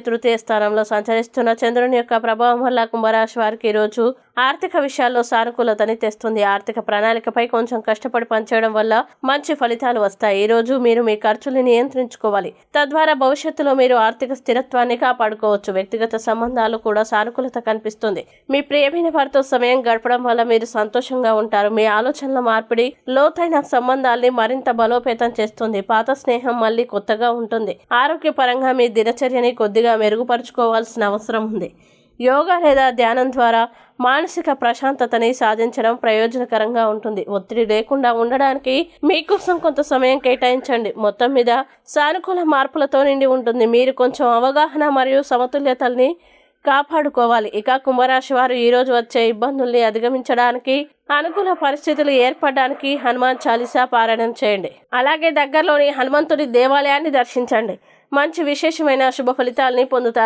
తృతీయ స్థానంలో సంచరిస్తున్న చంద్రుని యొక్క ప్రభావం వల్ల కుంభరాశి వారికి ఈరోజు ఆర్థిక విషయాల్లో సానుకూలతని తెస్తుంది. ఆర్థిక ప్రణాళికపై కొంచెం కష్టపడి పనిచేయడం వల్ల మంచి ఫలితాలు వస్తాయి. ఈ రోజు మీరు మీ ఖర్చుల్ని నియంత్రించుకోవాలి. తద్వారా భవిష్యత్తులో మీరు ఆర్థిక స్థిరత్వాన్ని కాపాడుకోవచ్చు. వ్యక్తిగత సంబంధాలు కూడా సానుకూలత కనిపిస్తుంది. మీ ప్రియమైన వారితో సమయం గడపడం వల్ల మీరు సంతోషంగా ఉంటారు. మీ ఆలోచనల మార్పిడి లోతైన సంబంధాల్ని మరింత బలోపేతం చేస్తుంది. పాత స్నేహం మళ్ళీ కొత్తగా ఉంటుంది. ఆరోగ్యపరంగా మీ దినచర్యని కొద్దిగా మెరుగుపరుచుకోవాల్సిన అవసరం ఉంది. యోగా లేదా ధ్యానం ద్వారా మానసిక ప్రశాంతతని సాధించడం ప్రయోజనకరంగా ఉంటుంది. ఒత్తిడి లేకుండా ఉండడానికి మీకోసం కొంత సమయం కేటాయించండి. మొత్తం మీద సానుకూల మార్పులతో నిండి ఉంటుంది. మీరు కొంచెం అవగాహన మరియు సమతుల్యతల్ని కాపాడుకోవాలి. ఇక కుంభరాశి వారు ఈరోజు వచ్చే ఇబ్బందుల్ని అధిగమించడానికి, అనుకూల పరిస్థితులు ఏర్పడడానికి హనుమాన్ చాలీసా పారాయణం చేయండి. అలాగే దగ్గరలోని హనుమంతుడి దేవాలయాన్ని దర్శించండి. మంచి విశేషమైన శుభ ఫలితాలని పొందుతారు.